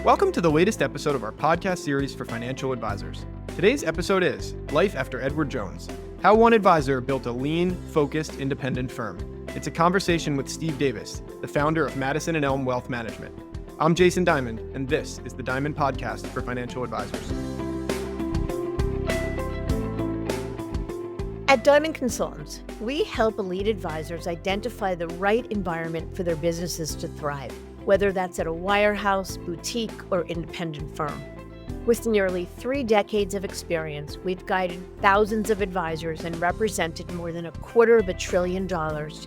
Welcome to the latest episode of our podcast series for financial advisors. Today's episode is Life After Edward Jones, How One Advisor Built a Lean, Focused, Independent Firm. It's a conversation with Steve Davis, the founder of Madison and Elm Wealth Management. I'm Jason Diamond, and this is the Diamond Podcast for Financial Advisors. At Diamond Consultants, we help elite advisors identify the right environment for their businesses to thrive, whether that's at a wirehouse, boutique, or independent firm. With nearly 3 decades of experience, we've guided thousands of advisors and represented more than $250 billion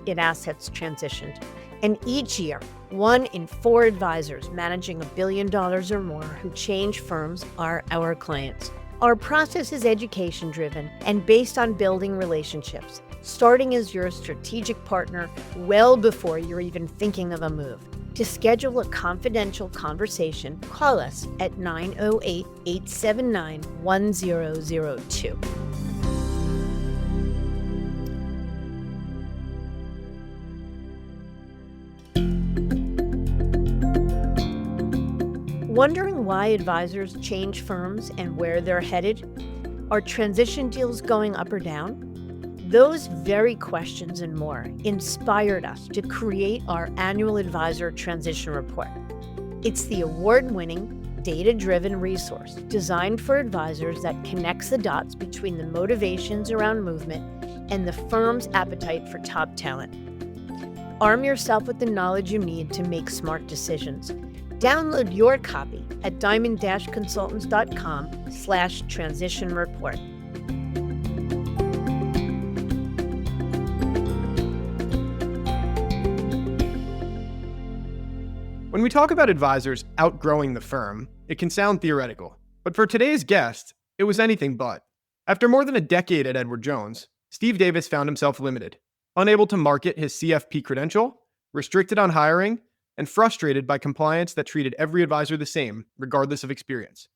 in assets transitioned. And each year, 1 in 4 advisors managing $1 billion or more who change firms are our clients. Our process is education-driven and based on building relationships, starting as your strategic partner well before you're even thinking of a move. To schedule a confidential conversation, call us at 908-879-1002. Wondering why advisors change firms and where they're headed? Are transition deals going up or down? Those very questions and more inspired us to create our annual Advisor Transition Report. It's the award-winning, data-driven resource designed for advisors that connects the dots between the motivations around movement and the firm's appetite for top talent. Arm yourself with the knowledge you need to make smart decisions. Download your copy at diamond-consultants.com/transition report. When we talk about advisors outgrowing the firm, it can sound theoretical. But for today's guest, it was anything but. After more than a decade at Edward Jones, Steve Davis found himself limited, unable to market his CFP credential, restricted on hiring, and frustrated by compliance that treated every advisor the same, regardless of experience.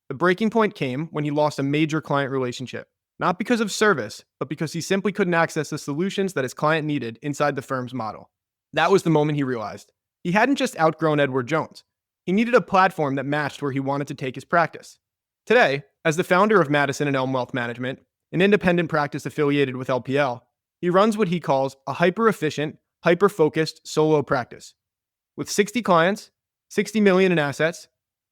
The breaking point came when he lost a major client relationship, not because of service, but because he simply couldn't access the solutions that his client needed inside the firm's model. That was the moment he realized he hadn't just outgrown Edward Jones. He needed a platform that matched where he wanted to take his practice. Today, as the founder of Madison and Elm Wealth Management, an independent practice affiliated with LPL, he runs what he calls a hyper-efficient, hyper-focused solo practice. With 60 clients, $60 million in assets,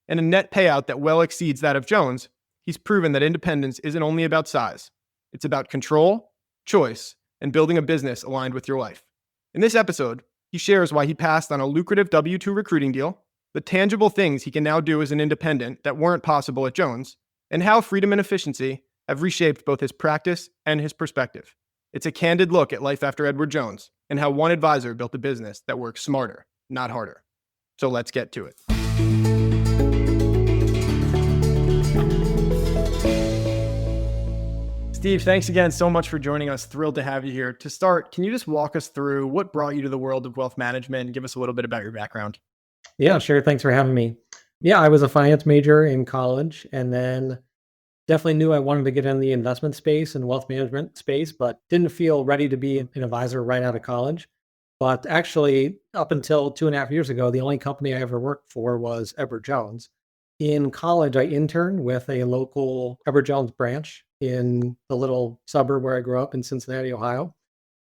and a net payout that well exceeds that of Jones, he's proven that independence isn't only about size. It's about control, choice, and building a business aligned with your life. In this episode, he shares why he passed on a lucrative W-2 recruiting deal, the tangible things he can now do as an independent that weren't possible at Jones, and how freedom and efficiency have reshaped both his practice and his perspective. It's a candid look at life after Edward Jones and how one advisor built a business that works smarter, not harder. So let's get to it. Steve, thanks again so much for joining us. Thrilled to have you here. To start, can you just walk us through what brought you to the world of wealth management and give us a little bit about your background? Yeah, sure. Thanks for having me. Yeah, I was a finance major in college and then definitely knew I wanted to get in the investment space and wealth management space, but didn't feel ready to be an advisor right out of college. But actually, up until 2.5 years ago, the only company I ever worked for was Edward Jones. In college, I interned with a local Edward Jones branch in the little suburb where I grew up in Cincinnati, Ohio.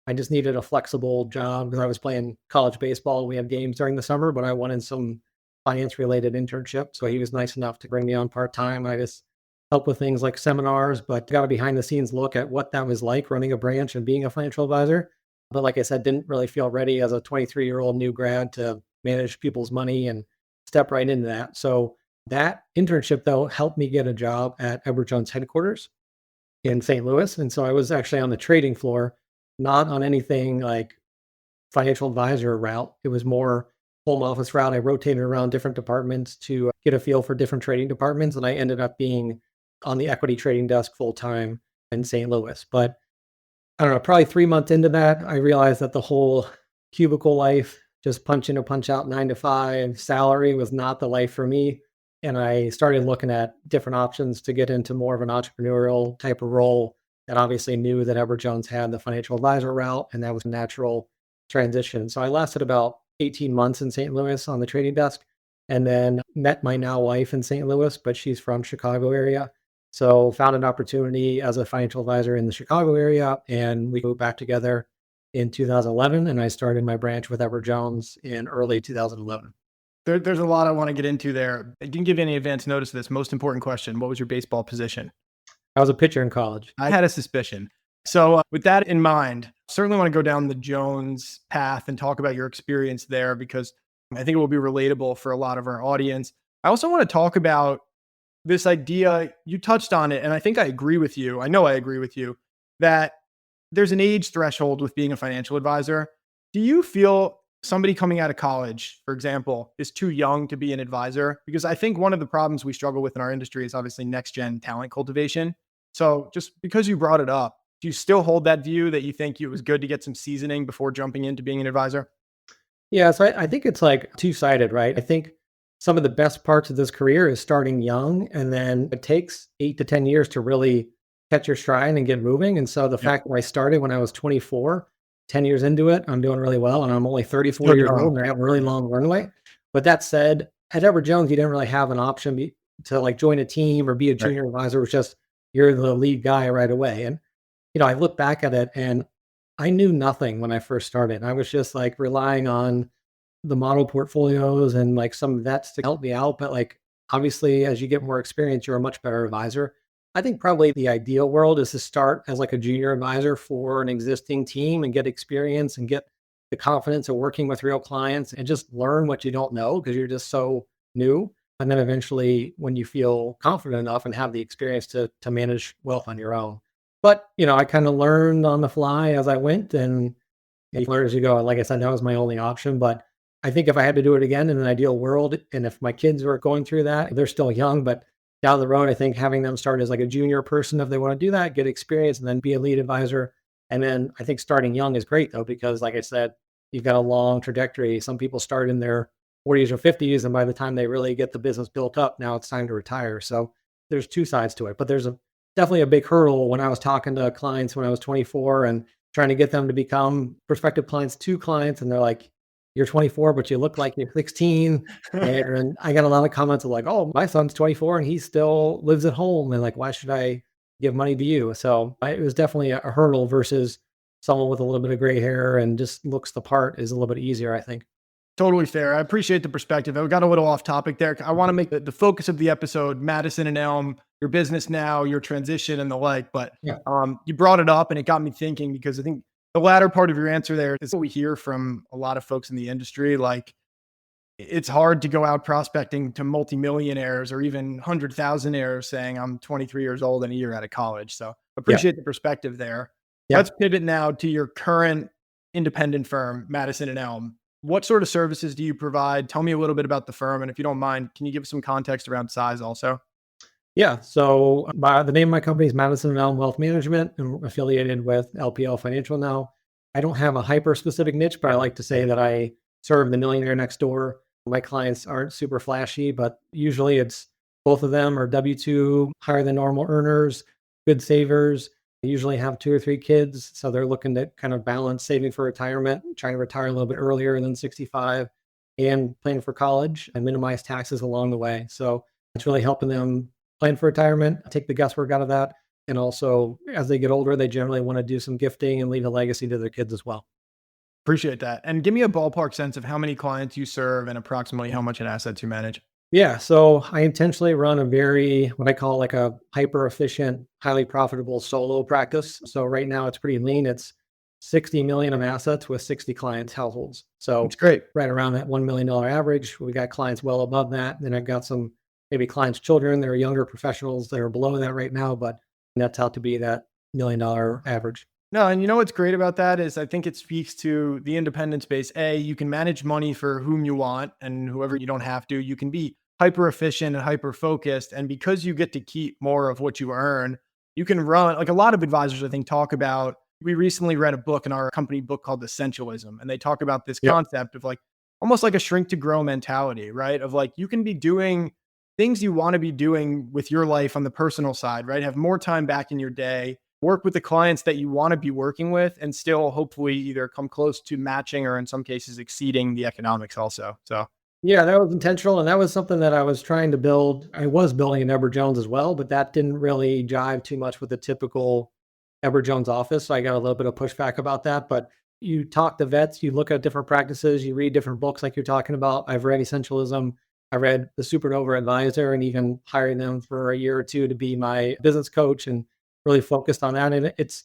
I just needed a flexible job because I was playing college baseball. We had games during the summer, but I wanted some finance-related internship. So he was nice enough to bring me on part-time. I just helped with things like seminars, but got a behind-the-scenes look at what that was like running a branch and being a financial advisor. But like I said, didn't really feel ready as a 23-year-old new grad to manage people's money and step right into that. So that internship, though, helped me get a job at Edward Jones headquarters in St. Louis. And so I was actually on the trading floor, not on anything like financial advisor route. It was more home office route. I rotated around different departments to get a feel for different trading departments. And I ended up being on the equity trading desk full time in St. Louis. But I don't know, probably 3 months into that, I realized that the whole cubicle life, just punch in or punch out 9 to 5 salary was not the life for me. And I started looking at different options to get into more of an entrepreneurial type of role, and obviously knew that Edward Jones had the financial advisor route, and that was a natural transition. So I lasted about 18 months in St. Louis on the trading desk. and then met my now wife in St. Louis, but she's from Chicago area. So found an opportunity as a financial advisor in the Chicago area, and we moved back together in 2011, and I started my branch with Edward Jones in early 2011. There's a lot I want to get into there. I didn't give any advance notice of this. Most important question: what was your baseball position? I was a pitcher in college. I had a suspicion. So, with that in mind, certainly want to go down the Jones path and talk about your experience there because I think it will be relatable for a lot of our audience. I also want to talk about this idea. You touched on it, and I think I agree with you. I know I agree with you that there's an age threshold with being a financial advisor. Do you feel somebody coming out of college, for example, is too young to be an advisor? Because I think one of the problems we struggle with in our industry is obviously next gen talent cultivation. So just because you brought it up, do you still hold that view that you think it was good to get some seasoning before jumping into being an advisor? Yeah, so I think it's like two-sided, right? I think some of the best parts of this career is starting young, and then it takes 8 to 10 years to really catch your stride and get moving. And so the Yep. fact that I started when I was 24, 10 years into it, I'm doing really well, and I'm only 34 Still years young. old, and I have a really long runway. But that said, at Edward Jones, you didn't really have an option to like join a team or be a Right. junior advisor. It was just you're the lead guy right away. And I look back at it and I knew nothing when I first started. I was just like relying on the model portfolios and like some vets to help me out. But like obviously, as you get more experience, you're a much better advisor. I think probably the ideal world is to start as like a junior advisor for an existing team and get experience and get the confidence of working with real clients and just learn what you don't know because you're just so new. And then eventually, when you feel confident enough and have the experience to manage wealth on your own. But I kind of learned on the fly as I went, and you learn as you go. Like I said, that was my only option. But I think if I had to do it again in an ideal world, and if my kids were going through that, they're still young, but down the road, I think having them start as like a junior person, if they want to do that, get experience, and then be a lead advisor. And then I think starting young is great though, because like I said, you've got a long trajectory. Some people start in their 40s or 50s, and by the time they really get the business built up, now it's time to retire. So there's two sides to it, but there's definitely a big hurdle when I was talking to clients when I was 24 and trying to get them to become prospective clients to clients. And they're like, you're 24, but you look like you're 16. And I got a lot of comments of like, oh, my son's 24 and he still lives at home. And like, why should I give money to you? So it was definitely a hurdle versus someone with a little bit of gray hair and just looks the part is a little bit easier, I think. Totally fair. I appreciate the perspective. I got a little off topic there. I want to make the focus of the episode Madison and Elm, your business now, your transition and the like. But Yeah. you brought it up and it got me thinking because I think the latter part of your answer there is what we hear from a lot of folks in the industry. Like it's hard to go out prospecting to multimillionaires or even 100,000aires saying I'm 23 years old and a year out of college. So appreciate the perspective there. Yeah. Let's pivot now to your current independent firm, Madison and Elm. What sort of services do you provide? Tell me a little bit about the firm. And if you don't mind, can you give us some context around size also? Yeah. So the name of my company is Madison and Elm Wealth Management, and we're affiliated with LPL Financial now. I don't have a hyper specific niche, but I like to say that I serve the millionaire next door. My clients aren't super flashy, but usually it's both of them are W-2, higher than normal earners, good savers. They usually have 2 or 3 kids. So they're looking to kind of balance saving for retirement, trying to retire a little bit earlier than 65 and planning for college and minimize taxes along the way. So it's really helping them plan for retirement, take the guesswork out of that. And also, as they get older, they generally want to do some gifting and leave a legacy to their kids as well. Appreciate that. And give me a ballpark sense of how many clients you serve and approximately how much in assets you manage. Yeah, so I intentionally run a very, what I call like a hyper efficient, highly profitable solo practice. So right now it's pretty lean. It's 60 million of assets with 60 clients households. So It's great. right around that $1 million average. We got clients well above that. Then I've got some maybe clients' children. They're younger professionals that are below that right now, but that's out to be that $1 million average. No, and you know what's great about that is I think it speaks to the independent space. A, you can manage money for whom you want and whoever you don't have to. You can be hyper efficient and hyper focused. And because you get to keep more of what you earn, you can run like a lot of advisors, I think, talk about. We recently read a book in our company book called Essentialism, and they talk about this Yep. concept of like almost like a shrink to grow mentality, right? Of like you can be doing things you want to be doing with your life on the personal side, right? Have more time back in your day, work with the clients that you want to be working with, and still hopefully either come close to matching or in some cases exceeding the economics also. So Yeah, that was intentional, and that was something that I was trying to build. I was building an Edward Jones as well, but that didn't really jive too much with the typical Edward Jones office. So I got a little bit of pushback about that. But you talk to vets, you look at different practices, you read different books like you're talking about. I've read Essentialism, I read The Supernova Advisor, and even hiring them for a year or two to be my business coach and really focused on that. And it's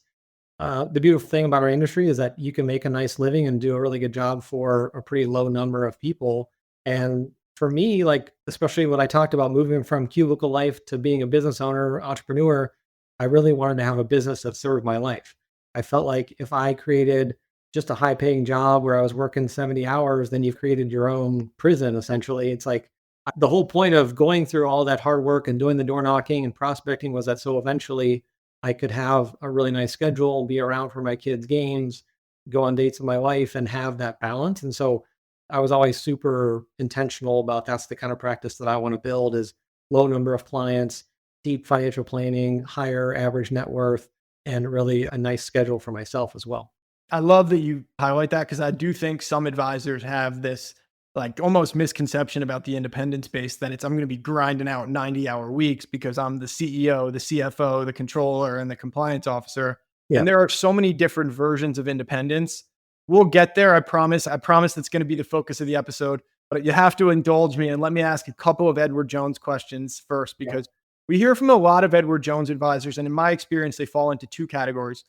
the beautiful thing about our industry is that you can make a nice living and do a really good job for a pretty low number of people. And for me, like, especially when I talked about moving from cubicle life to being a business owner, entrepreneur, I really wanted to have a business that served my life. I felt like if I created just a high paying job where I was working 70 hours, then you've created your own prison, essentially. It's like the whole point of going through all that hard work and doing the door knocking and prospecting was that so eventually I could have a really nice schedule, be around for my kids' games, go on dates with my wife, and have that balance. And so I was always super intentional about that's the kind of practice that I want to build is low number of clients, deep financial planning, higher average net worth, and really a nice schedule for myself as well. I love that you highlight that because I do think some advisors have this like almost misconception about the independent space that it's I'm going to be grinding out 90-hour weeks because I'm the CEO, the CFO, the controller, and the compliance officer. Yeah. And there are so many different versions of independence. We'll get there. I promise. I promise that's going to be the focus of the episode. But you have to indulge me and let me ask a couple of Edward Jones questions first Yeah. because we hear from a lot of Edward Jones advisors. And in my experience, they fall into two categories.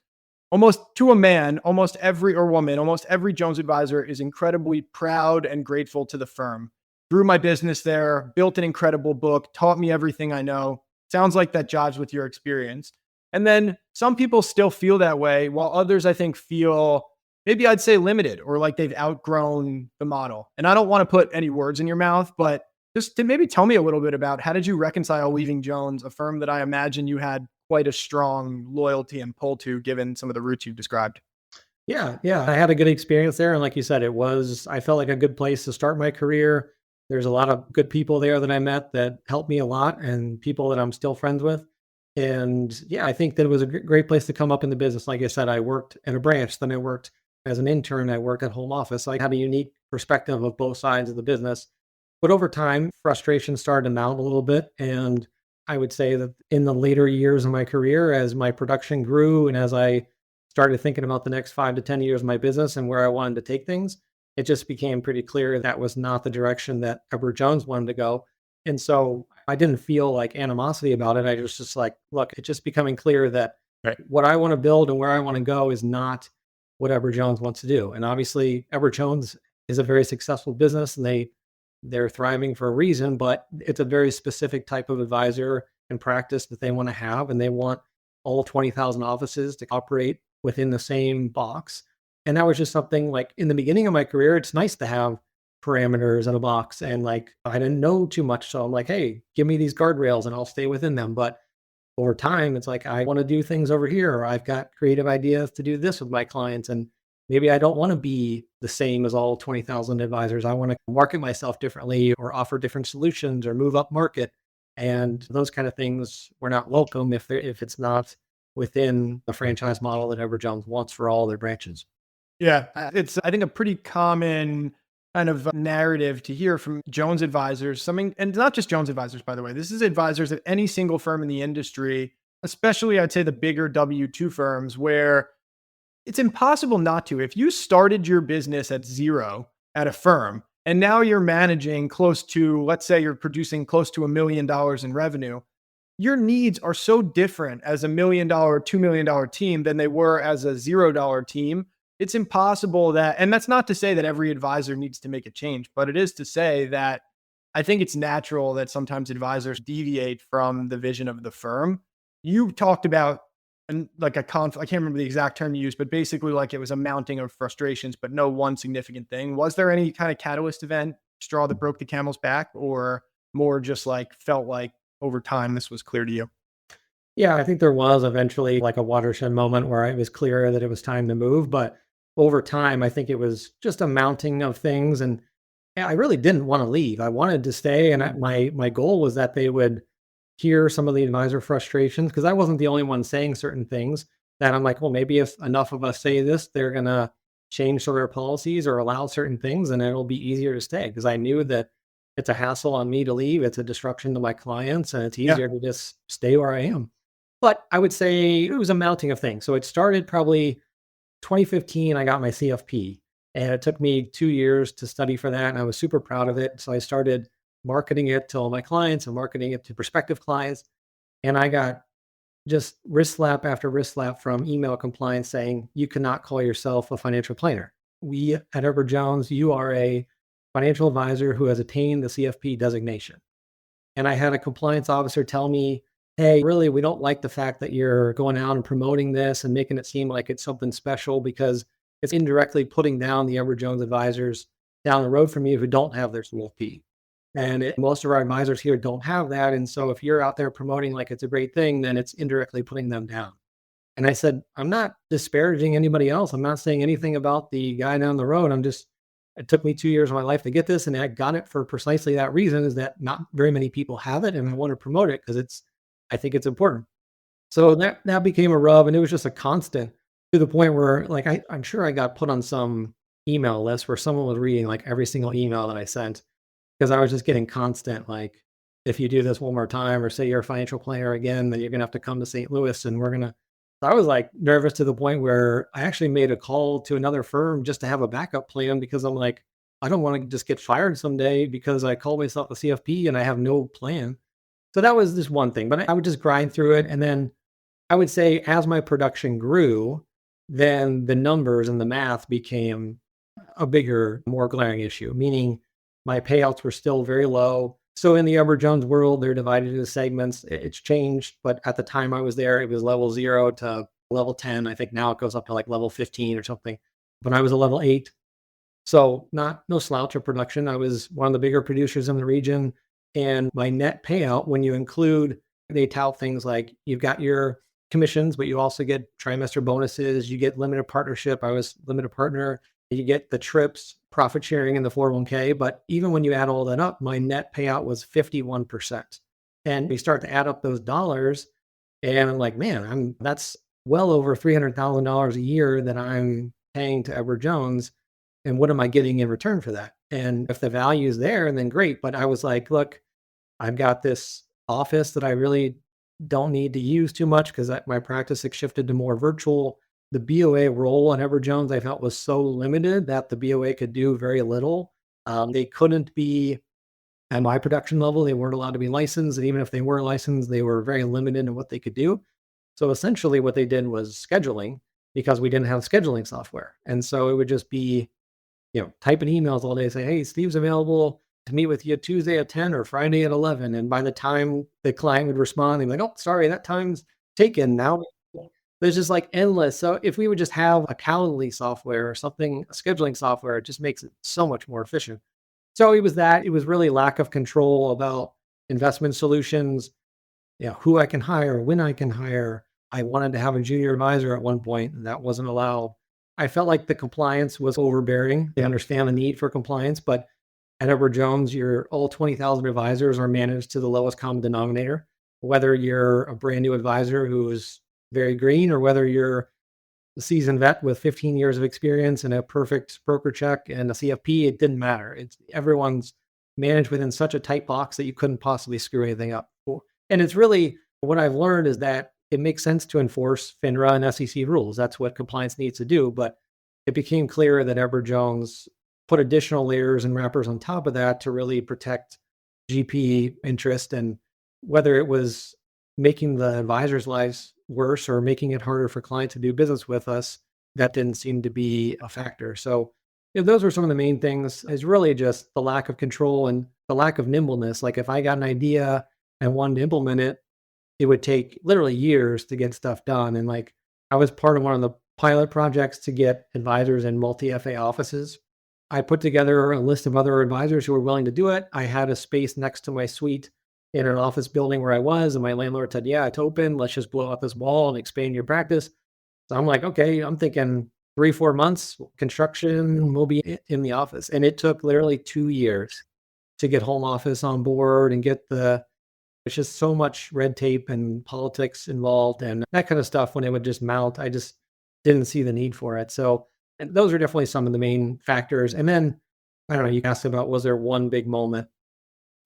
Almost to a man, almost every or woman, almost every Jones advisor is incredibly proud and grateful to the firm. Grew my business there, built an incredible book, taught me everything I know. Sounds like that jives with your experience. And then some people still feel that way, while others, I think, feel maybe I'd say limited or like they've outgrown the model. And I don't want to put any words in your mouth, but just to maybe tell me a little bit about how did you reconcile leaving Jones, a firm that I imagine you had quite a strong loyalty and pull to given some of the routes you've described. Yeah, yeah. I had a good experience there. And like you said, I felt like a good place to start my career. There's a lot of good people there that I met that helped me a lot and people that I'm still friends with. And yeah, I think that it was a great place to come up in the business. Like I said, I worked in a branch, then I worked as an intern, I worked at home office. So I had a unique perspective of both sides of the business. But over time, frustration started to mount a little bit. And I would say that in the later years of my career, as my production grew and as I started thinking about the next 5 to 10 years of my business and where I wanted to take things, it just became pretty clear that was not the direction that Edward Jones wanted to go. And so I didn't feel like animosity about it. I was just like, look, it's just becoming clear that Right. what I want to build and where I want to go is not what Edward Jones wants to do. And obviously, Edward Jones is a very successful business and they're thriving for a reason, but it's a very specific type of advisor and practice that they want to have. And they want all 20,000 offices to operate within the same box. And that was just something like in the beginning of my career, it's nice to have parameters in a box. And like, I didn't know too much. So I'm like, hey, give me these guardrails and I'll stay within them. But over time, it's like, I want to do things over here, or I've got creative ideas to do this with my clients. And maybe I don't want to be the same as all 20,000 advisors. I want to market myself differently or offer different solutions or move up market. And those kind of things were not welcome if it's not within the franchise model that Edward Jones wants for all their branches. Yeah. It's, I think, a pretty common kind of narrative to hear from Jones advisors. Something, and not just Jones advisors, by the way. This is advisors at any single firm in the industry, especially I'd say the bigger W-2 firms where it's impossible not to. If you started your business at zero at a firm and now you're managing close to, let's say you're producing close to $1 million in revenue, your needs are so different as $1 million, $2 million team than they were as a $0 team. It's impossible that, and that's not to say that every advisor needs to make a change, but it is to say that I think it's natural that sometimes advisors deviate from the vision of the firm. You talked about and like a conflict, I can't remember the exact term you used, but basically like it was a mounting of frustrations, but no one significant thing. Was there any kind of catalyst event, straw that broke the camel's back, or more just like felt like over time this was clear to you? Yeah, I think there was eventually like a watershed moment where it was clear that it was time to move. But over time, I think it was just a mounting of things. And yeah, I really didn't want to leave. I wanted to stay. And my goal was that they would hear some of the advisor frustrations because I wasn't the only one saying certain things that I'm like, well, maybe if enough of us say this, they're going to change some of their policies or allow certain things and it'll be easier to stay. Because I knew that it's a hassle on me to leave. It's a disruption to my clients, and it's Yeah. easier to just stay where I am. But I would say it was a mounting of things. So it started probably 2015. I got my CFP, and it took me 2 years to study for that. And I was super proud of it. So I started marketing it to all my clients and marketing it to prospective clients. And I got just wrist slap after wrist slap from email compliance saying, you cannot call yourself a financial planner. We at Edward Jones, you are a financial advisor who has attained the CFP designation. And I had a compliance officer tell me, hey, really, we don't like the fact that you're going out and promoting this and making it seem like it's something special because it's indirectly putting down the Edward Jones advisors down the road from you who don't have their CFP. And most of our advisors here don't have that. And so if you're out there promoting like it's a great thing, then it's indirectly putting them down. And I said, I'm not disparaging anybody else. I'm not saying anything about the guy down the road. It took me 2 years of my life to get this. And I got it for precisely that reason, is that not very many people have it. And I want to promote it because I think it's important. So that became a rub. And it was just a constant to the point where like, I'm sure I got put on some email list where someone was reading like every single email that I sent, because I was just getting constant, like, if you do this one more time, or say you're a financial planner again, then you're going to have to come to St. Louis and we're going to. I was like nervous to the point where I actually made a call to another firm just to have a backup plan, because I'm like, I don't want to just get fired someday because I call myself a CFP and I have no plan. So that was just one thing, but I would just grind through it. And then I would say as my production grew, then the numbers and the math became a bigger, more glaring issue, meaning my payouts were still very low. So in the Edward Jones world, they're divided into segments. It's changed, but at the time I was there, it was level 0 to level 10. I think now it goes up to like level 15 or something. But I was a level 8. So no slouch of production. I was one of the bigger producers in the region. And my net payout, when you include, they tout things like you've got your commissions, but you also get trimester bonuses, you get limited partnership. I was limited partner. You get the trips, profit sharing in the 401k. But even when you add all that up, my net payout was 51%. And we start to add up those dollars, and I'm like, man, that's well over $300,000 a year that I'm paying to Edward Jones. And what am I getting in return for that? And if the value is there, then great. But I was like, look, I've got this office that I really don't need to use too much because my practice has shifted to more virtual. The BOA role on Edward Jones, I felt, was so limited that the BOA could do very little. They couldn't be at my production level. They weren't allowed to be licensed. And even if they were licensed, they were very limited in what they could do. So essentially what they did was scheduling, because we didn't have scheduling software. And so it would just be, typing emails all day, say, hey, Steve's available to meet with you Tuesday at 10 or Friday at 11. And by the time the client would respond, they'd be like, oh, sorry, that time's taken now. There's just like endless. So if we would just have a Calendly software or something, a scheduling software, it just makes it so much more efficient. So it was that. It was really lack of control about investment solutions, who I can hire, when I can hire. I wanted to have a junior advisor at one point, and that wasn't allowed. I felt like the compliance was overbearing. They understand the need for compliance, but at Edward Jones, all 20,000 advisors are managed to the lowest common denominator. Whether you're a brand new advisor who is very green, or whether you're a seasoned vet with 15 years of experience and a perfect broker check and a CFP, it didn't matter. Everyone's managed within such a tight box that you couldn't possibly screw anything up. And it's really, what I've learned is that it makes sense to enforce FINRA and SEC rules. That's what compliance needs to do. But it became clear that Edward Jones put additional layers and wrappers on top of that to really protect GP interest. And whether it was making the advisors' lives worse or making it harder for clients to do business with us, that didn't seem to be a factor. So those were some of the main things. Is really just the lack of control and the lack of nimbleness. Like if I got an idea and wanted to implement it, it would take literally years to get stuff done. And like I was part of one of the pilot projects to get advisors in multi-FA offices. I put together a list of other advisors who were willing to do it. I had a space next to my suite in an office building where I was, and my landlord said, yeah, it's open. Let's just blow up this wall and expand your practice. So I'm like, okay, I'm thinking 3-4 months, construction will be in the office. And it took literally 2 years to get home office on board and it's just so much red tape and politics involved and that kind of stuff. When it would just mount, I just didn't see the need for it. So and those are definitely some of the main factors. And then, I don't know, you asked about, was there one big moment?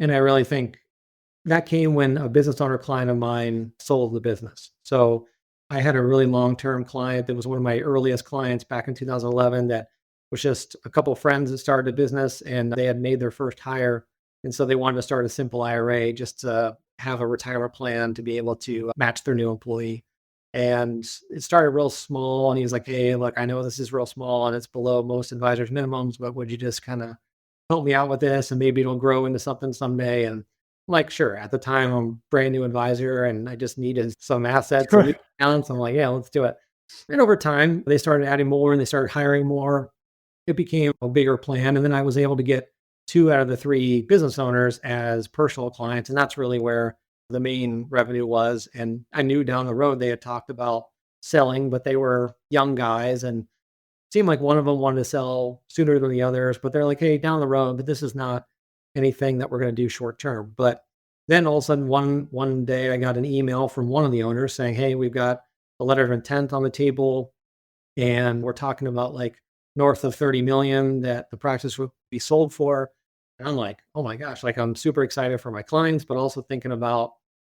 And I really think that came when a business owner client of mine sold the business. So I had a really long-term client that was one of my earliest clients back in 2011 that was just a couple of friends that started a business and they had made their first hire. And so they wanted to start a simple IRA just to have a retirement plan to be able to match their new employee. And it started real small. And he was like, hey, look, I know this is real small and it's below most advisors' minimums, but would you just kind of help me out with this and maybe it'll grow into something someday? And I'm like, sure. At the time, I'm a brand new advisor and I just needed some assets Sure. and talents. I'm like, yeah, let's do it. And over time, they started adding more and they started hiring more. It became a bigger plan. And then I was able to get 2 out of the 3 business owners as personal clients. And that's really where the main revenue was. And I knew down the road they had talked about selling, but they were young guys and seemed like one of them wanted to sell sooner than the others, but they're like, hey, down the road, but this is not anything that we're going to do short term. But then all of a sudden, one day I got an email from one of the owners saying, hey, we've got a letter of intent on the table and we're talking about like north of 30 million that the practice would be sold for. And I'm like, oh my gosh, like I'm super excited for my clients, but also thinking about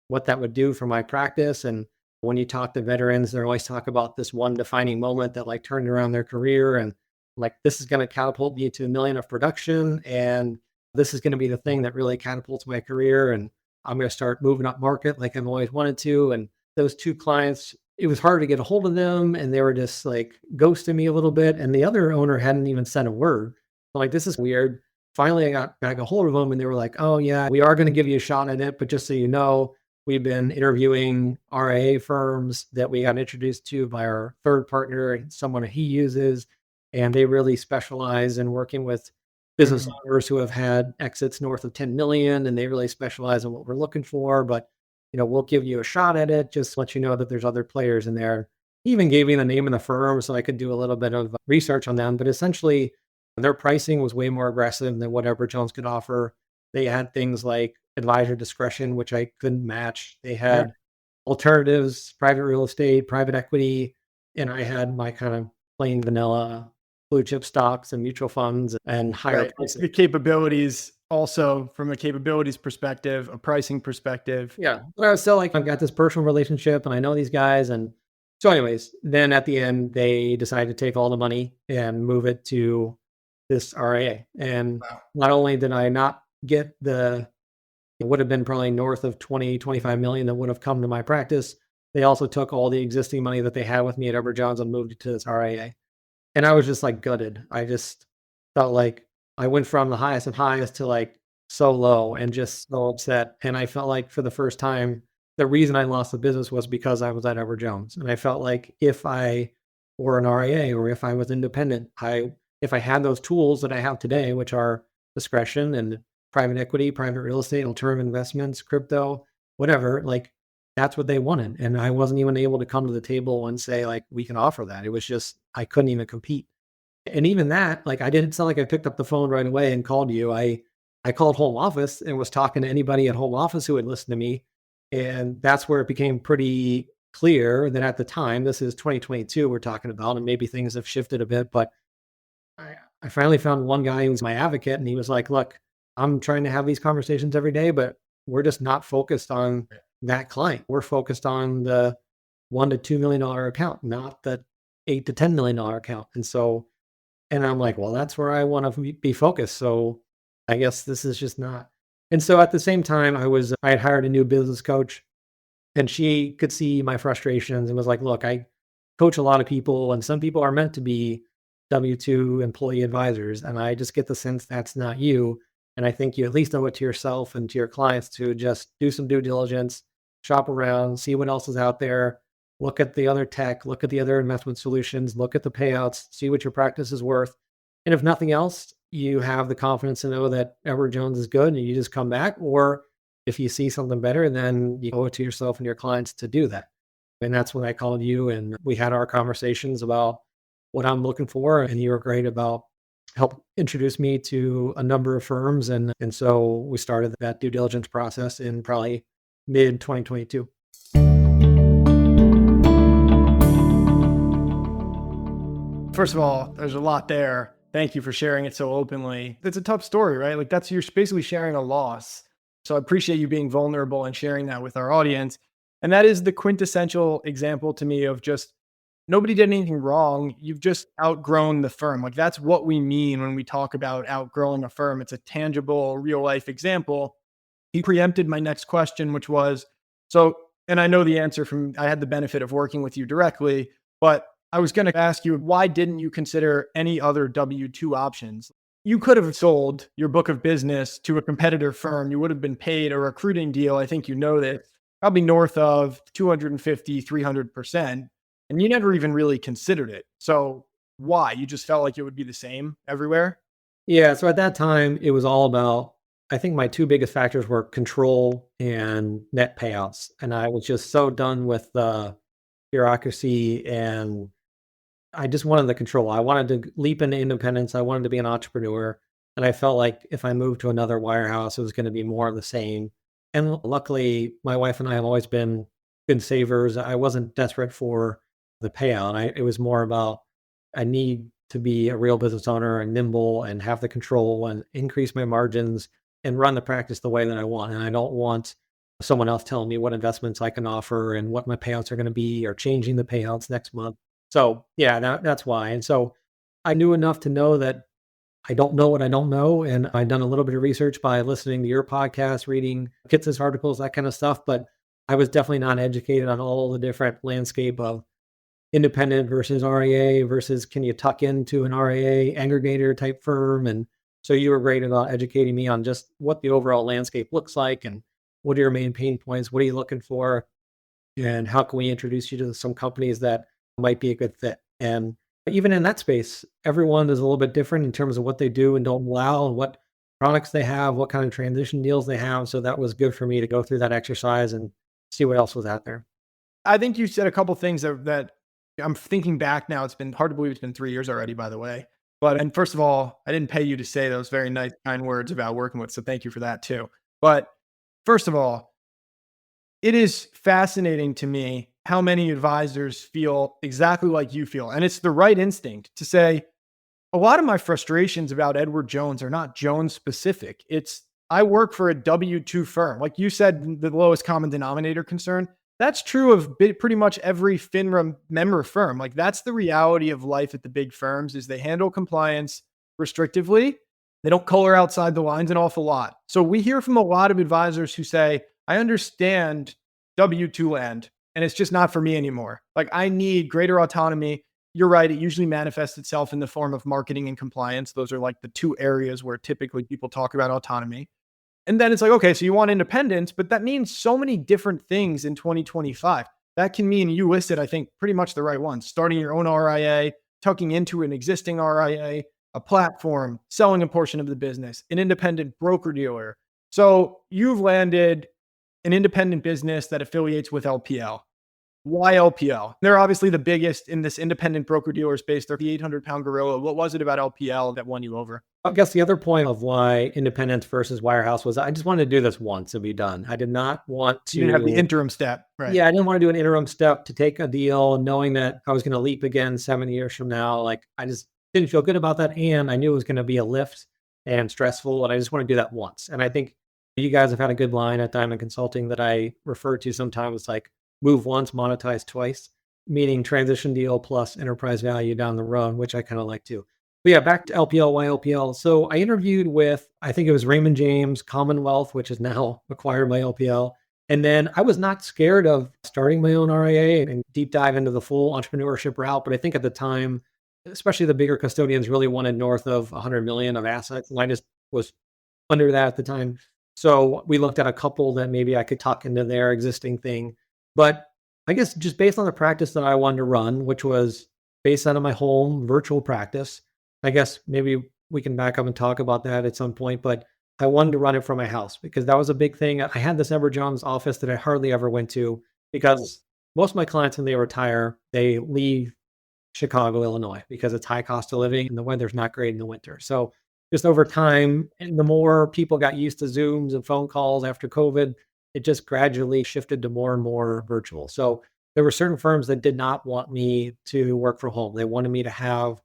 what that would do for my practice. And when you talk to veterans, they always talk about this one defining moment that like turned around their career. And like, this is going to catapult me to a million of production. And this is going to be the thing that really catapults my career. And I'm going to start moving up market like I've always wanted to. And those 2 clients, it was hard to get a hold of them. And they were just like ghosting me a little bit. And the other owner hadn't even sent a word. I'm like, this is weird. Finally, I got back a hold of them and they were like, oh yeah, we are going to give you a shot at it. But just so you know, we've been interviewing RIA firms that we got introduced to by our third partner, someone he uses, and they really specialize in working with business owners who have had exits north of 10 million, and they really specialize in what we're looking for. But we'll give you a shot at it. Just let you know that there's other players in there. He even gave me the name of the firm so I could do a little bit of research on them. But essentially, their pricing was way more aggressive than what Edward Jones could offer. They had things like advisor discretion, which I couldn't match. They had alternatives, private real estate, private equity, and I had my kind of plain vanilla blue chip stocks and mutual funds and higher Right. pricing. The capabilities also from a capabilities perspective, a pricing perspective. Yeah. But I was still like, I've got this personal relationship and I know these guys. And so anyways, then at the end, they decided to take all the money and move it to this RIA. And Wow. not only did I not get it would have been probably north of 20, 25 million that would have come to my practice. They also took all the existing money that they had with me at Edward Jones and moved it to this RIA. And I was just like gutted. I just felt like I went from the highest of highs to like so low and just so upset. And I felt like for the first time, the reason I lost the business was because I was at Edward Jones. And I felt like if I were an RIA or if I was independent, if I had those tools that I have today, which are discretion and private equity, private real estate, alternative investments, crypto, whatever, like that's what they wanted. And I wasn't even able to come to the table and say, like, we can offer that. It was just, I couldn't even compete. And even that, like, I didn't sound like I picked up the phone right away and called you. I called home office and was talking to anybody at home office who would listen to me. And that's where it became pretty clear that at the time, this is 2022 we're talking about, and maybe things have shifted a bit, but I finally found one guy who was my advocate and he was like, look, I'm trying to have these conversations every day, but we're just not focused on that client. We're focused on the $1 to $2 million account, not the $8 to $10 million account. And I'm like, well, that's where I want to be focused. So I guess this is just not. And so at the same time, I had hired a new business coach and she could see my frustrations and was like, look, I coach a lot of people and some people are meant to be W-2 employee advisors. And I just get the sense that's not you. And I think you at least owe it to yourself and to your clients to just do some due diligence, shop around, see what else is out there, look at the other tech, look at the other investment solutions, look at the payouts, see what your practice is worth. And if nothing else, you have the confidence to know that Edward Jones is good and you just come back. Or if you see something better, then you owe it to yourself and your clients to do that. And that's when I called you and we had our conversations about what I'm looking for. And you were great about help introduce me to a number of firms. And so we started that due diligence process in probably mid 2022. First of all, there's a lot there. Thank you for sharing it so openly. It's a tough story, right? Like you're basically sharing a loss So I appreciate you being vulnerable and sharing that with our audience. And that is the quintessential example to me of just nobody did anything wrong. You've just outgrown the firm. Like that's what we mean when we talk about outgrowing a firm. It's a tangible, real life example. He preempted my next question, which was so, and I know the answer from, I had the benefit of working with you directly, but I was going to ask you, why didn't you consider any other W 2 options? You could have sold your book of business to a competitor firm. You would have been paid a recruiting deal. I think you know that probably north of 250, 300%. And you never even really considered it. So why? You just felt like it would be the same everywhere? Yeah, so at that time, it was all about, I think my two biggest factors were control and net payouts. And I was just so done with the bureaucracy, and I just wanted the control. I wanted to leap into independence. I wanted to be an entrepreneur. And I felt like if I moved to another wirehouse, it was going to be more of the same. And luckily, my wife and I have always been good savers. I wasn't desperate for the payout. It was more about I need to be a real business owner and nimble and have the control and increase my margins and run the practice the way that I want. And I don't want someone else telling me what investments I can offer and what my payouts are going to be or changing the payouts next month. So yeah, that's why. And so I knew enough to know that I don't know what I don't know. And I'd done a little bit of research by listening to your podcast, reading Kitz's articles, that kind of stuff. But I was definitely not educated on all the different landscape of independent versus RIA versus can you tuck into an RIA aggregator type firm. And so you were great about educating me on just what the overall landscape looks like and what are your main pain points, what are you looking for, and how can we introduce you to some companies that might be a good fit. And even in that space, everyone is a little bit different in terms of what they do and don't allow and what products they have, what kind of transition deals they have. So that was good for me to go through that exercise and see what else was out there. I think you said a couple things that I'm thinking back now. It's been hard to believe it's been 3 years already, by the way. But, and first of all, I didn't pay you to say those very nice, kind words about working with. So thank you for that too. But first of all, it is fascinating to me how many advisors feel exactly like you feel. And it's the right instinct to say, a lot of my frustrations about Edward Jones are not Jones specific. It's I work for a W 2 firm. Like you said, the lowest common denominator concern. That's true of pretty much every FINRA member firm. Like that's the reality of life at the big firms is they handle compliance restrictively. They don't color outside the lines an awful lot. So we hear from a lot of advisors who say, I understand W 2 land and it's just not for me anymore. Like I need greater autonomy. You're right. It usually manifests itself in the form of marketing and compliance. Those are like the two areas where typically people talk about autonomy. And then it's like, okay, so you want independence, but that means so many different things in 2025. That can mean you listed, I think, pretty much the right ones. Starting your own RIA, tucking into an existing RIA, a platform, selling a portion of the business, an independent broker dealer. So you've landed an independent business that affiliates with LPL. Why LPL? They're obviously the biggest in this independent broker dealer space. They're the 800-pound gorilla. What was it about LPL that won you over? I guess the other point of why independence versus wirehouse was I just wanted to do this once and be done. I did not want to. You didn't have the interim step, right? Yeah, I didn't want to do an interim step to take a deal knowing that I was going to leap again 7 years from now. Like I just didn't feel good about that. And I knew it was going to be a lift and stressful. And I just want to do that once. And I think you guys have had a good line at Diamond Consulting that I refer to sometimes like move once, monetize twice, meaning transition deal plus enterprise value down the road, which I kind of like too. But yeah, back to LPL, why LPL? So I interviewed with, I think it was Raymond James, Commonwealth, which is now acquired by LPL. And then I was not scared of starting my own RIA and deep dive into the full entrepreneurship route. But I think at the time, especially the bigger custodians really wanted north of 100 million of assets. And I just was under that at the time. So we looked at a couple that maybe I could tuck into their existing thing. But I guess just based on the practice that I wanted to run, which was based out of my home virtual practice, I guess maybe we can back up and talk about that at some point, but I wanted to run it from my house because that was a big thing. I had this Edward Jones office that I hardly ever went to because most of my clients, when they retire, they leave Chicago, Illinois, because it's high cost of living and the weather's not great in the winter. So just over time, and the more people got used to Zooms and phone calls after COVID, it just gradually shifted to more and more virtual. So there were certain firms that did not want me to work from home. They wanted me to have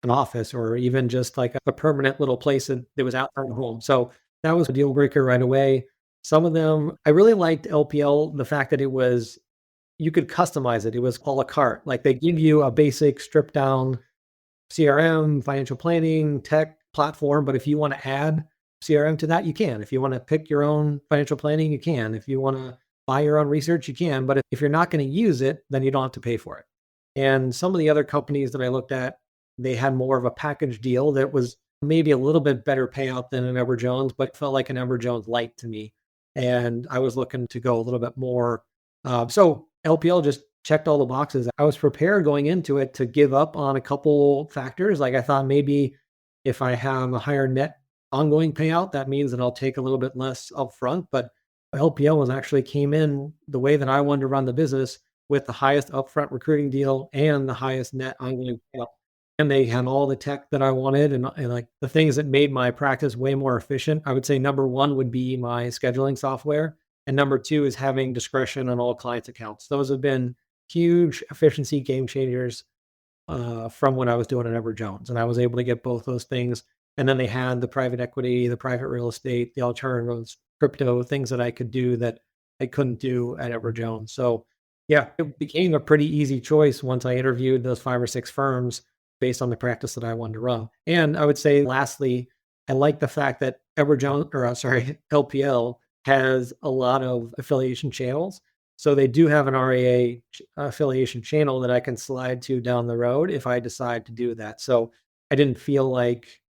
an office or even just like a permanent little place that was outside the home. So That was a deal breaker right away. Some of them, I really liked LPL, the fact that you could customize it. It was a la carte. Like they give you a basic stripped down CRM, financial planning, tech platform. But if you want to add CRM to that, you can. If you want to pick your own financial planning, you can. If you want to buy your own research, you can. But if you're not going to use it, then you don't have to pay for it. And some of the other companies that I looked at, they had more of a package deal that was maybe a little bit better payout than an Edward Jones, but felt like an Edward Jones light to me. And I was looking to go a little bit more. So LPL just checked all the boxes. I was prepared going into it to give up on a couple factors. Like I thought maybe if I have a higher net ongoing payout, that means that I'll take a little bit less upfront. But LPL was actually came in the way that I wanted to run the business with the highest upfront recruiting deal and the highest net ongoing payout. And they had all the tech that I wanted and like the things that made my practice way more efficient. I would say number one would be my scheduling software. And number two is having discretion on all clients' accounts. Those have been huge efficiency game changers from when I was doing it at Edward Jones. And I was able to get both those things. And then they had the private equity, the private real estate, the alternatives, crypto, things that I could do that I couldn't do at Edward Jones. So yeah, it became a pretty easy choice once I interviewed those 5 or 6 firms based on the practice that I wanted to run. And I would say, lastly, I like the fact that Edward Jones, LPL has a lot of affiliation channels. So they do have an RIA affiliation channel that I can slide to down the road if I decide to do that. So I didn't feel like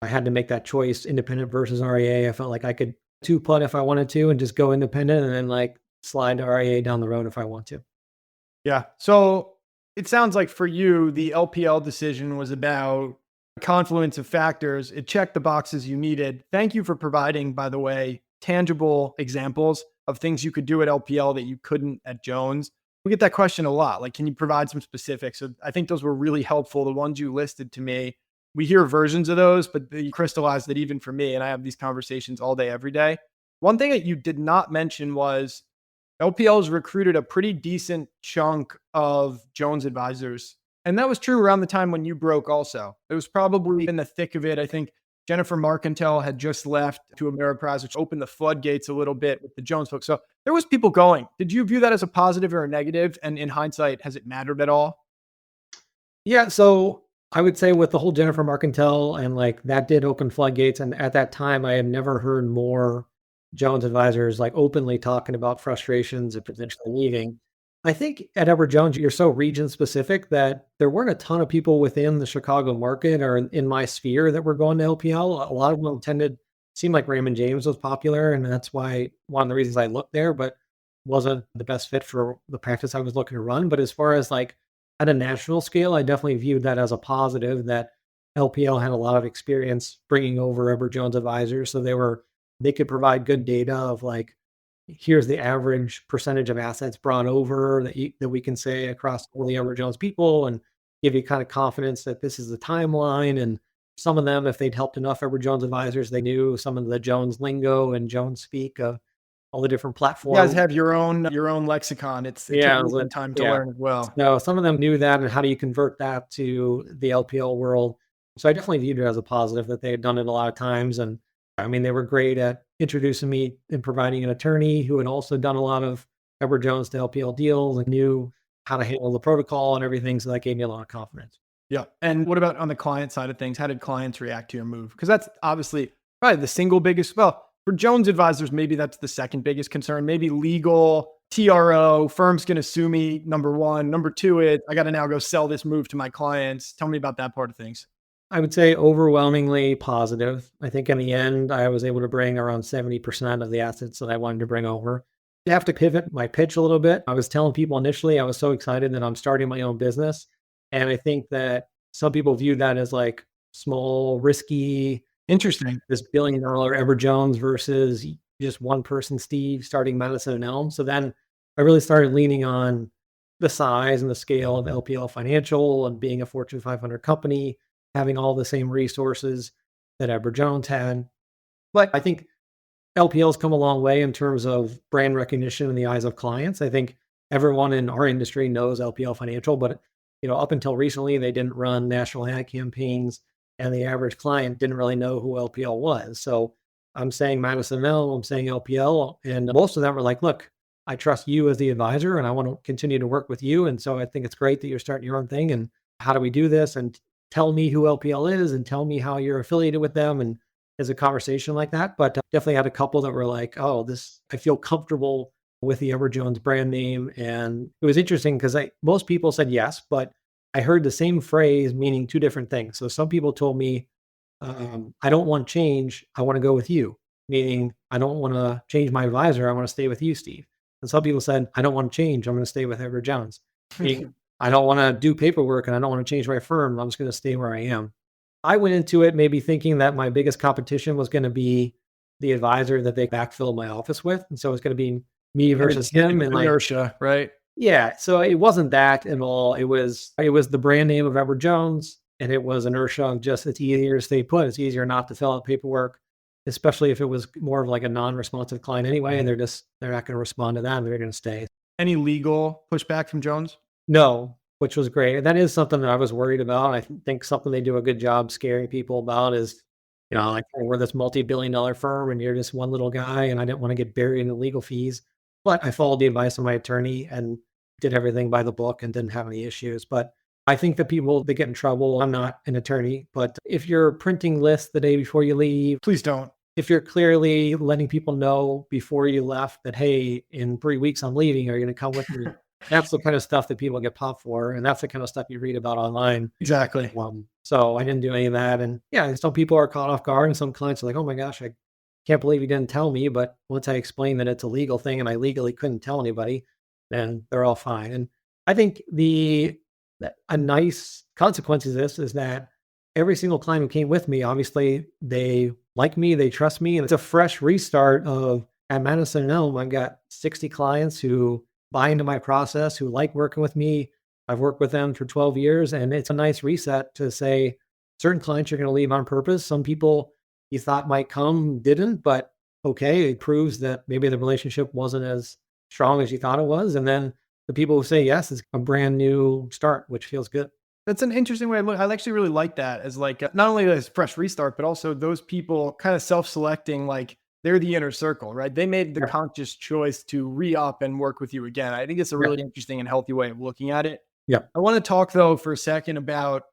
I had to make that choice, independent versus RIA. I felt like I could two-putt if I wanted to and just go independent and then like slide to RIA down the road if I want to. Yeah. So it sounds like for you, the LPL decision was about a confluence of factors. It checked the boxes you needed. Thank you for providing, by the way, tangible examples of things you could do at LPL that you couldn't at Jones. We get that question a lot. Like, can you provide some specifics? So I think those were really helpful. The ones you listed to me, we hear versions of those, but you crystallized that even for me, and I have these conversations all day, every day. One thing that you did not mention was LPL's recruited a pretty decent chunk of Jones advisors. And that was true around the time when you broke also. It was probably in the thick of it. I think Jennifer Marcantel had just left to Ameriprise, which opened the floodgates a little bit with the Jones folks. So there was people going. Did you view that as a positive or a negative? And in hindsight, has it mattered at all? Yeah, so I would say with the whole Jennifer Marcantel and like that did open floodgates. And at that time, I had never heard more Jones advisors like openly talking about frustrations and potentially leaving. I think at Edward Jones, you're so region specific that there weren't a ton of people within the Chicago market or in my sphere that were going to LPL. A lot of them tended seemed like Raymond James was popular, and that's why one of the reasons I looked there, but wasn't the best fit for the practice I was looking to run. But as far as like at a national scale, I definitely viewed that as a positive that LPL had a lot of experience bringing over Edward Jones advisors, so they could provide good data of like here's the average percentage of assets brought over that we can say across all the Edward Jones people and give you kind of confidence that this is the timeline. And some of them, if they'd helped enough Edward Jones advisors, they knew some of the Jones lingo and Jones speak, all the different You platforms. guys have your own lexicon. It's Yeah, a good time to yeah. learn as well. So some of them knew that, and how do you convert that to the LPL world? So I definitely viewed it as a positive that they had done it a lot of times. And I mean, they were great at introducing me and providing an attorney who had also done a lot of Edward Jones to LPL deals and knew how to handle the protocol and everything. So that gave me a lot of confidence. Yeah. And what about on the client side of things? How did clients react to your move? Because that's obviously probably the single biggest, well, for Jones advisors, maybe that's the second biggest concern. Maybe legal, TRO, firm's going to sue me, number one. Number two, I got to now go sell this move to my clients. Tell me about that part of things. I would say overwhelmingly positive. I think in the end, I was able to bring around 70% of the assets that I wanted to bring over. I have to pivot my pitch a little bit. I was telling people initially, I was so excited that I'm starting my own business. And I think that some people view that as like small, risky, Interesting. this $1 billion Edward Jones versus just one person, Steve, starting Madison and Elm. So then I really started leaning on the size and the scale of LPL Financial and being a Fortune 500 company, having all the same resources that Edward Jones had. But I think LPL's come a long way in terms of brand recognition in the eyes of clients. I think everyone in our industry knows LPL Financial, but up until recently, they didn't run national ad campaigns, and the average client didn't really know who LPL was. So I'm saying Madison L, I'm saying LPL. And most of them are like, look, I trust you as the advisor and I want to continue to work with you. And so I think it's great that you're starting your own thing. And how do we do this? And tell me who LPL is and tell me how you're affiliated with them. And there's a conversation like that. But definitely had a couple that were like, oh, I feel comfortable with the Edward Jones brand name. And it was interesting because most people said yes, but I heard the same phrase meaning two different things. So some people told me, I don't want change. I want to go with you, meaning I don't want to change my advisor. I want to stay with you, Steve. And some people said, I don't want to change. I'm going to stay with Edward Jones. Meaning, I don't want to do paperwork and I don't want to change my firm. I'm just going to stay where I am. I went into it maybe thinking that my biggest competition was going to be the advisor that they backfilled my office with. And so it's going to be me versus him. And like, inertia, right? yeah. So it wasn't that at all. It was the brand name of Edward Jones. And it was inertia of just, it's easier to stay put. It's easier not to fill out paperwork, especially if it was more of like a non-responsive client anyway. And they're not going to respond to that. And they're going to stay. Any legal pushback from Jones? No, which was great. And that is something that I was worried about. I think something they do a good job scaring people about is, like we're this multi-billion-dollar firm and you're just one little guy. And I didn't want to get buried in the legal fees. But I followed the advice of my attorney and did everything by the book and didn't have any issues. But I think that people, they get in trouble. I'm not an attorney, but if you're printing lists the day before you leave, please don't. If you're clearly letting people know before you left that, hey, in 3 weeks I'm leaving, are you going to come with me? That's the kind of stuff that people get popped for. And that's the kind of stuff you read about online. Exactly. So I didn't do any of that. And yeah, some people are caught off guard and some clients are like, oh my gosh, I can't believe you didn't tell me. But once I explained that it's a legal thing and I legally couldn't tell anybody, then they're all fine. And I think a nice consequence of this is that every single client who came with me, obviously they like me, they trust me, and it's a fresh restart of at Madison Elm. I've got 60 clients who buy into my process, who like working with me. I've worked with them for 12 years, and it's a nice reset to say certain clients you're going to leave on purpose. Some people you thought might come didn't, but okay, it proves that maybe the relationship wasn't as strong as you thought it was. And then the people who say yes, it's a brand new start, which feels good. That's an interesting way to look. I actually really like that as like not only as fresh restart, but also those people kind of self-selecting, like they're the inner circle, right? They made the conscious choice to re-up and work with you again. I think it's a really interesting and healthy way of looking at it. Yeah. I want to talk though for a second about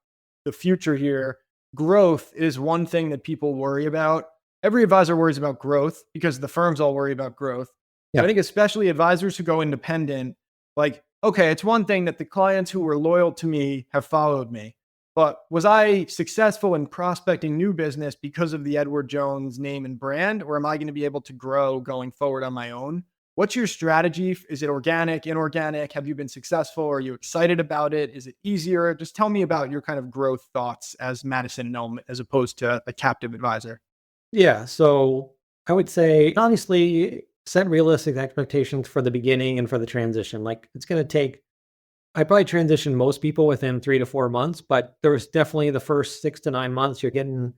the future here. Growth is one thing that people worry about. Every advisor worries about growth because the firms all worry about growth. Yeah. I think especially advisors who go independent, like, okay, it's one thing that the clients who were loyal to me have followed me, but was I successful in prospecting new business because of the Edward Jones name and brand, or am I going to be able to grow going forward on my own? What's your strategy? Is it organic, inorganic? Have you been successful? Are you excited about it? Is it easier? Just tell me about your kind of growth thoughts as Madison Elm as opposed to a captive advisor. Yeah. So I would say, honestly, set realistic expectations for the beginning and for the transition. Like it's going to take, I probably transition most people within 3 to 4 months, but there's definitely the first 6 to 9 months, you're getting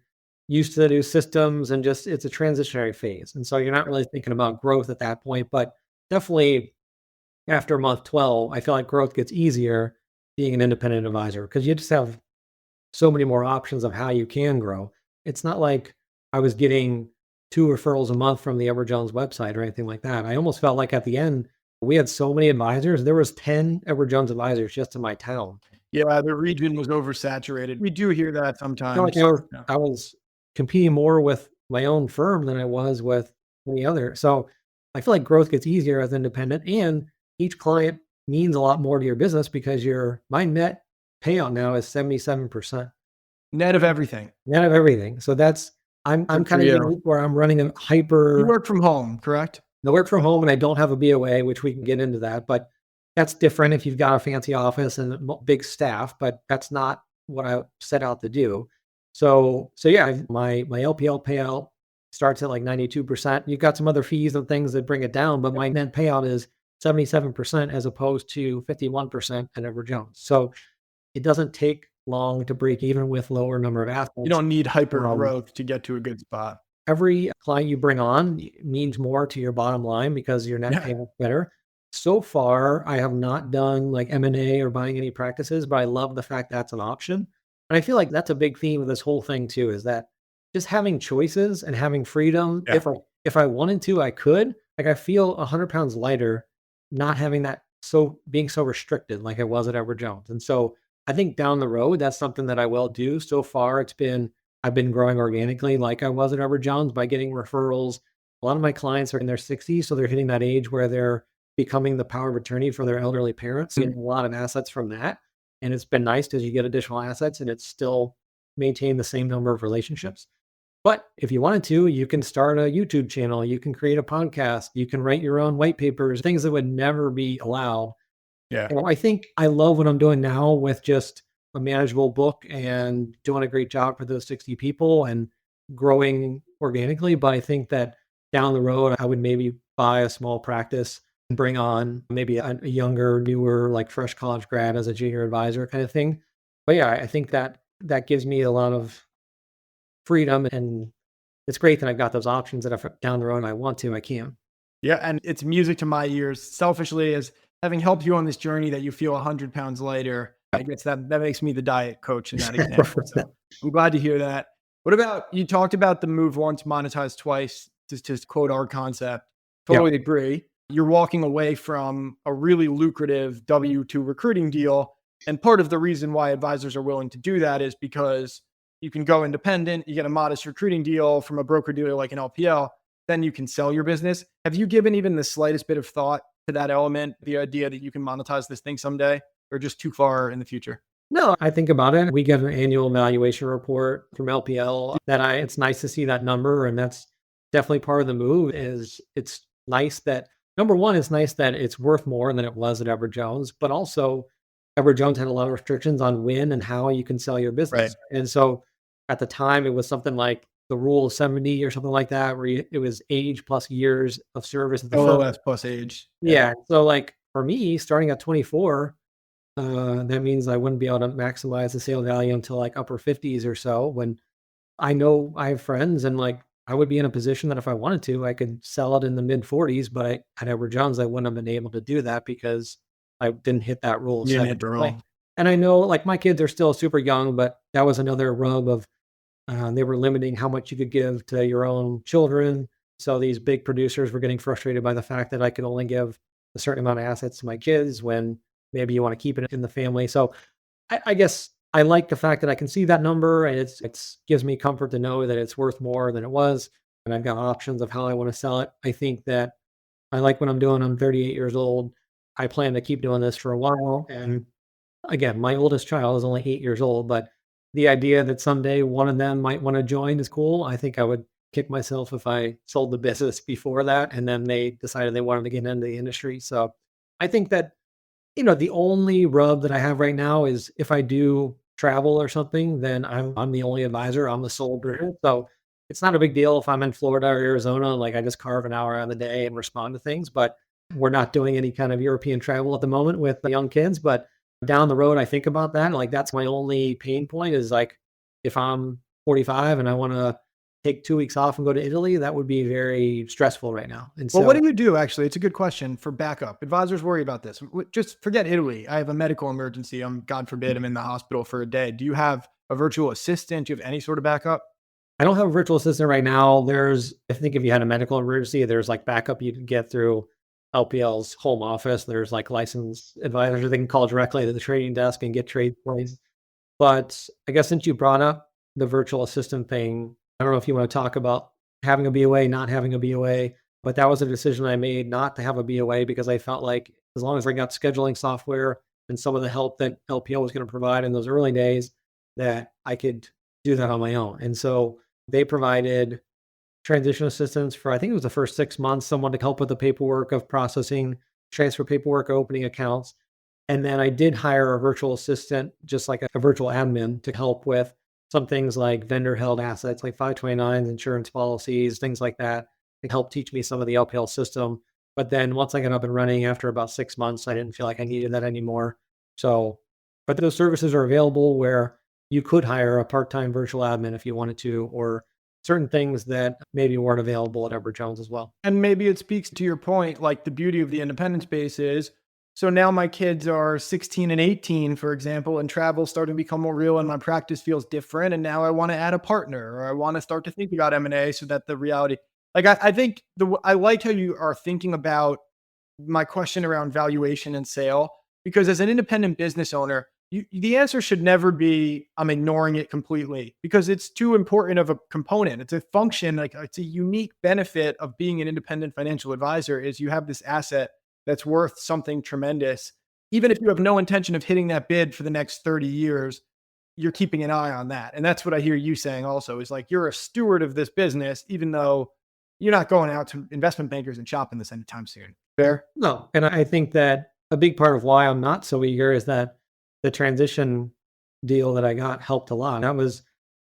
used to the new systems and just, it's a transitionary phase. And so you're not really thinking about growth at that point, but definitely after month 12, I feel like growth gets easier being an independent advisor because you just have so many more options of how you can grow. It's not like I was getting 2 referrals a month from the Edward Jones website or anything like that. I almost felt like at the end, we had so many advisors. There was 10 Edward Jones advisors just in my town. Yeah, the region was oversaturated. We do hear that sometimes. I was competing more with my own firm than I was with any other. So I feel like growth gets easier as independent and each client means a lot more to your business because my net payout now is 77%. Net of everything. Net of everything. So I'm kind of unique where I'm running a hyper. You work from home, correct? I work from home and I don't have a BOA, which we can get into that, but that's different if you've got a fancy office and a big staff, but that's not what I set out to do. So yeah, my LPL payout starts at like 92%. You've got some other fees and things that bring it down, but my net payout is 77% as opposed to 51% at Edward Jones. So it doesn't take long to break even with lower number of assets. You don't need hyper growth to get to a good spot. Every client you bring on means more to your bottom line because your net payment better. So far, I have not done like M&A or buying any practices, but I love the fact that's an option. And I feel like that's a big theme of this whole thing too, is that just having choices and having freedom. Yeah. If I wanted to, I could. Like I feel 100 pounds lighter, not having that so being so restricted like I was at Edward Jones. And so I think down the road, that's something that I will do. So far, I've been growing organically like I was at Edward Jones by getting referrals. A lot of my clients are in their 60s, so they're hitting that age where they're becoming the power of attorney for their elderly parents, getting a lot of assets from that. And it's been nice because you get additional assets and it's still maintain the same number of relationships. But if you wanted to, you can start a YouTube channel, you can create a podcast, you can write your own white papers, things that would never be allowed. Yeah. And I think I love what I'm doing now with just a manageable book and doing a great job for those 60 people and growing organically. But I think that down the road, I would maybe buy a small practice and bring on maybe a younger, newer, like fresh college grad as a junior advisor kind of thing. But yeah, I think that that gives me a lot of freedom, and it's great that I've got those options that if down the road I want to, I can. Yeah, and it's music to my ears. Selfishly, as having helped you on this journey that you feel 100 pounds lighter, I guess that makes me the diet coach in that example. So I'm glad to hear that. What about, you talked about the move once, monetize twice, to quote our concept. Yeah. Totally agree. You're walking away from a really lucrative W-2 recruiting deal. And part of the reason why advisors are willing to do that is because you can go independent, you get a modest recruiting deal from a broker dealer like an LPL, then you can sell your business. Have you given even the slightest bit of thought to that element, the idea that you can monetize this thing someday, or just too far in the future? No, I think about it. We get an annual valuation report from LPL it's nice to see that number. And that's definitely part of the move is it's nice that number one, it's nice that it's worth more than it was at Edward Jones, but also Edward Jones had a lot of restrictions on when and how you can sell your business. Right. And so at the time it was something like the rule of 70 or something like that, where it was age plus years of service at the firm. LOS plus age. Yeah. So like for me, starting at 24, that means I wouldn't be able to maximize the sale value until like upper 50s or so. When I know I have friends and like I would be in a position that if I wanted to, I could sell it in the mid 40s. But at Edward Jones, I wouldn't have been able to do that because I didn't hit that rule. Of You didn't hit 70. the rule. And I know like my kids are still super young, but that was another rub of they were limiting how much you could give to your own children. So these big producers were getting frustrated by the fact that I could only give a certain amount of assets to my kids when maybe you want to keep it in the family. So I guess I like the fact that I can see that number and it's gives me comfort to know that it's worth more than it was. And I've got options of how I want to sell it. I think that I like what I'm doing. I'm 38 years old. I plan to keep doing this for a while. And again, my oldest child is only 8 years old, but the idea that someday one of them might want to join is cool. I think I would kick myself if I sold the business before that and then they decided they wanted to get into the industry. So I think that, the only rub that I have right now is if I do travel or something, then I'm the only advisor. I'm the sole broker. So it's not a big deal if I'm in Florida or Arizona, like I just carve an hour out of the day and respond to things. But we're not doing any kind of European travel at the moment with the young kids. But down the road, I think about that. Like that's my only pain point is like if I'm 45 and I want to take 2 weeks off and go to Italy, that would be very stressful right now. And Well, so what do you do actually? It's a good question for backup. Advisors worry about this. Just forget Italy. I have a medical emergency. God forbid, I'm in the hospital for a day. Do you have a virtual assistant? Do you have any sort of backup? I don't have a virtual assistant right now. I think if you had a medical emergency, there's like backup you can get through LPL's home office. There's like licensed advisors they can call directly to the trading desk and get trade points. But I guess since you brought up the virtual assistant thing, I don't know if you want to talk about having a BOA, not having a BOA, but that was a decision I made not to have a BOA because I felt like as long as I got scheduling software and some of the help that LPL was going to provide in those early days, that I could do that on my own. And so they provided transition assistance for, I think it was the first 6 months, someone to help with the paperwork of processing, transfer paperwork, opening accounts. And then I did hire a virtual assistant, just like a virtual admin to help with some things like vendor held assets, like 529s, insurance policies, things like that. It helped teach me some of the LPL system. But then once I got up and running after about 6 months, I didn't feel like I needed that anymore. So, but those services are available where you could hire a part-time virtual admin if you wanted to, or certain things that maybe weren't available at Edward Jones as well. And maybe it speaks to your point, like the beauty of the independent space is So now my kids are 16 and 18, for example, and travel's starting to become more real and my practice feels different. And now I want to add a partner or I want to start to think about M&A so that the reality, like I think I like how you are thinking about my question around valuation and sale, because as an independent business owner, the answer should never be I'm ignoring it completely because it's too important of a component. It's a function, like it's a unique benefit of being an independent financial advisor is you have this asset that's worth something tremendous. Even if you have no intention of hitting that bid for the next 30 years, you're keeping an eye on that. And that's what I hear you saying also is like, you're a steward of this business, even though you're not going out to investment bankers and shopping this anytime soon. Fair? No. And I think that a big part of why I'm not so eager is that the transition deal that I got helped a lot. That was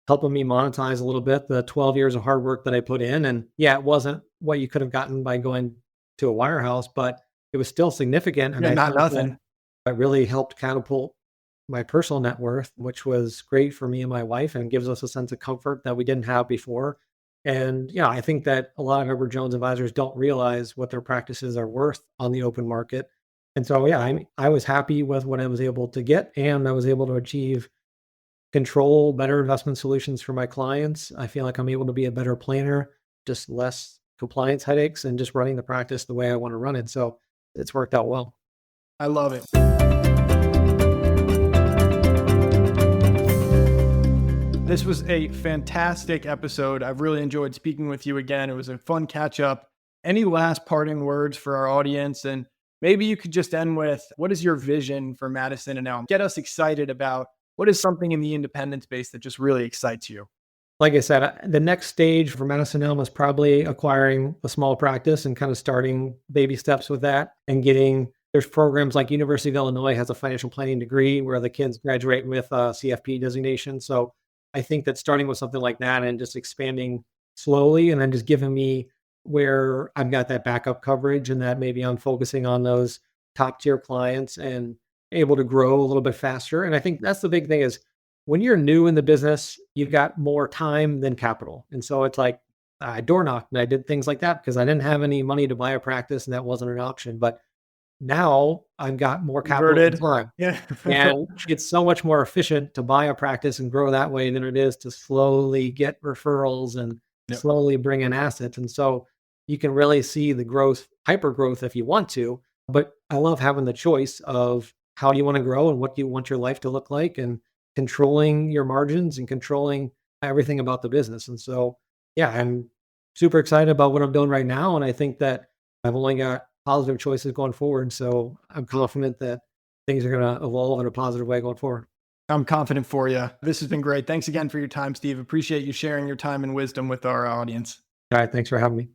helping me monetize a little bit the 12 years of hard work that I put in. And yeah, it wasn't what you could have gotten by going to a wirehouse, but it was still significant. And Yeah, I not think nothing. that it really helped catapult my personal net worth, which was great for me and my wife and gives us a sense of comfort that we didn't have before. And yeah, I think that a lot of Edward Jones advisors don't realize what their practices are worth on the open market. And so, yeah, I was happy with what I was able to get, and I was able to achieve control, better investment solutions for my clients. I feel like I'm able to be a better planner, just less compliance headaches, and just running the practice the way I want to run it. So it's worked out well. I love it. This was a fantastic episode. I've really enjoyed speaking with you again. It was a fun catch up. Any last parting words for our audience? And maybe you could just end with, what is your vision for Madison and Elm? Get us excited about what is something in the independent space that just really excites you? Like I said, the next stage for Madison Elm is probably acquiring a small practice and kind of starting baby steps with that and there's programs like University of Illinois has a financial planning degree where the kids graduate with a CFP designation. So I think that starting with something like that and just expanding slowly and then just giving me where I've got that backup coverage and that maybe I'm focusing on those top tier clients and able to grow a little bit faster. And I think that's the big thing is when you're new in the business, you've got more time than capital. And so it's like I door knocked and I did things like that because I didn't have any money to buy a practice and that wasn't an option. But now I've got more capital and Converted. time. Yeah. And it's so much more efficient to buy a practice and grow that way than it is to slowly get referrals and Yep. slowly bring in assets. And so you can really see the growth, hyper growth if you want to. But I love having the choice of how do you want to grow and what do you want your life to look like and controlling your margins and controlling everything about the business. And so, yeah, I'm super excited about what I'm doing right now. And I think that I've only got positive choices going forward. So I'm confident that things are going to evolve in a positive way going forward. I'm confident for you. This has been great. Thanks again for your time, Steve. Appreciate you sharing your time and wisdom with our audience. All right. Thanks for having me.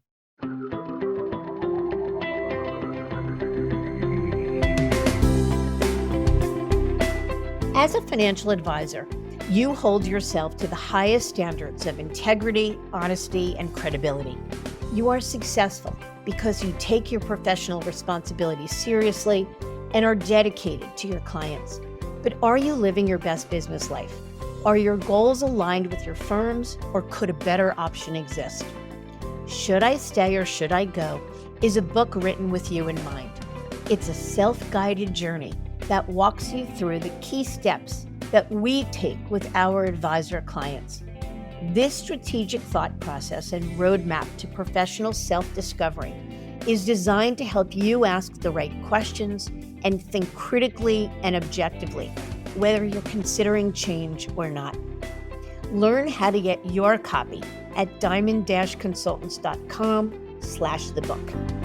As a financial advisor, you hold yourself to the highest standards of integrity, honesty, and credibility. You are successful because you take your professional responsibilities seriously and are dedicated to your clients. But are you living your best business life? Are your goals aligned with your firm's, or could a better option exist? Should I Stay or Should I Go is a book written with you in mind. It's a self-guided journey that walks you through the key steps that we take with our advisor clients. This strategic thought process and roadmap to professional self-discovery is designed to help you ask the right questions and think critically and objectively, whether you're considering change or not. Learn how to get your copy at diamond-consultants.com/thebook.